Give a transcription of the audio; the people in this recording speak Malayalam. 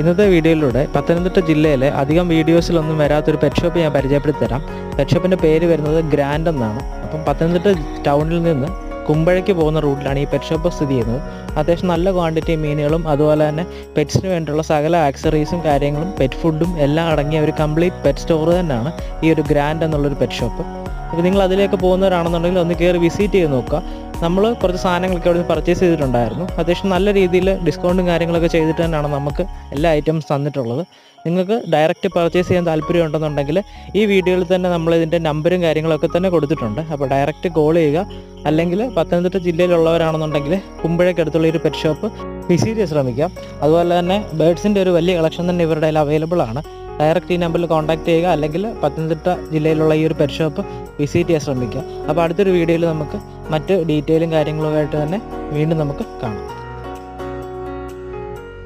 ഇന്നത്തെ വീഡിയോയിലൂടെ പത്തനംതിട്ട ജില്ലയിലെ അധികം വീഡിയോസിലൊന്നും വരാത്തൊരു പെറ്റ് ഷോപ്പ് ഞാൻ പരിചയപ്പെടുത്തി തരാം. പെറ്റ് ഷോപ്പിൻ്റെ പേര് വരുന്നത് ഗ്രാൻഡ് എന്നാണ്. അപ്പം പത്തനംതിട്ട ടൗണിൽ നിന്ന് കുമ്പഴയ്ക്ക് പോകുന്ന റൂട്ടിലാണ് ഈ പെറ്റ് ഷോപ്പ് സ്ഥിതി ചെയ്യുന്നത്. അത്യാവശ്യം നല്ല ക്വാണ്ടിറ്റി മീനുകളും അതുപോലെ തന്നെ പെറ്റ്സിന് വേണ്ടിയുള്ള സകല ആക്സറീസും കാര്യങ്ങളും പെറ്റ് ഫുഡും എല്ലാം അടങ്ങിയ ഒരു കംപ്ലീറ്റ് പെറ്റ് സ്റ്റോർ തന്നെയാണ് ഈ ഒരു ഗ്രാൻഡ് എന്നുള്ളൊരു പെറ്റ് ഷോപ്പ്. അപ്പോൾ നിങ്ങൾ അതിലേക്ക് പോകുന്നവരാണെന്നുണ്ടെങ്കിൽ ഒന്ന് കയറി വിസിറ്റ് ചെയ്ത് നോക്കുക. നമ്മൾ കുറച്ച് സാധനങ്ങളൊക്കെ അവിടെ നിന്ന് പർച്ചേസ് ചെയ്തിട്ടുണ്ടായിരുന്നു. അത്യാവശ്യം നല്ല രീതിയിൽ ഡിസ്കൗണ്ടും കാര്യങ്ങളൊക്കെ ചെയ്തിട്ട് തന്നെയാണ് നമുക്ക് എല്ലാ ഐറ്റംസ് തന്നിട്ടുള്ളത്. നിങ്ങൾക്ക് ഡയറക്റ്റ് പർച്ചേസ് ചെയ്യാൻ താല്പര്യം ഉണ്ടെന്നുണ്ടെങ്കിൽ ഈ വീഡിയോയിൽ തന്നെ നമ്മളിതിൻ്റെ നമ്പറും കാര്യങ്ങളൊക്കെ തന്നെ കൊടുത്തിട്ടുണ്ട്. അപ്പോൾ ഡയറക്റ്റ് കോൾ ചെയ്യുക. അല്ലെങ്കിൽ പത്തനംതിട്ട ജില്ലയിലുള്ളവരാണെന്നുണ്ടെങ്കിൽ കുമ്പഴയ്ക്കടുത്തുള്ള ഒരു പെറ്റ് ഷോപ്പ് വിസിറ്റ് ചെയ്യാൻ ശ്രമിക്കുക. അതുപോലെ തന്നെ ബേഡ്സിൻ്റെ ഒരു വലിയ കളക്ഷൻ തന്നെ ഇവരുടെ കയ്യിൽ അവൈലബിൾ ആണ്. ഡയറക്റ്റ് ഈ നമ്പറിൽ കോൺടാക്ട് ചെയ്യുക, അല്ലെങ്കിൽ പത്തനംതിട്ട ജില്ലയിലുള്ള ഈ ഒരു പെറ്റ് ഷോപ്പ് വിസിറ്റ് ചെയ്യാൻ ശ്രമിക്കുക. അപ്പോൾ അടുത്തൊരു വീഡിയോയിൽ നമുക്ക് മറ്റ് ഡീറ്റെയിലും കാര്യങ്ങളുമായിട്ട് തന്നെ വീണ്ടും നമുക്ക് കാണാം.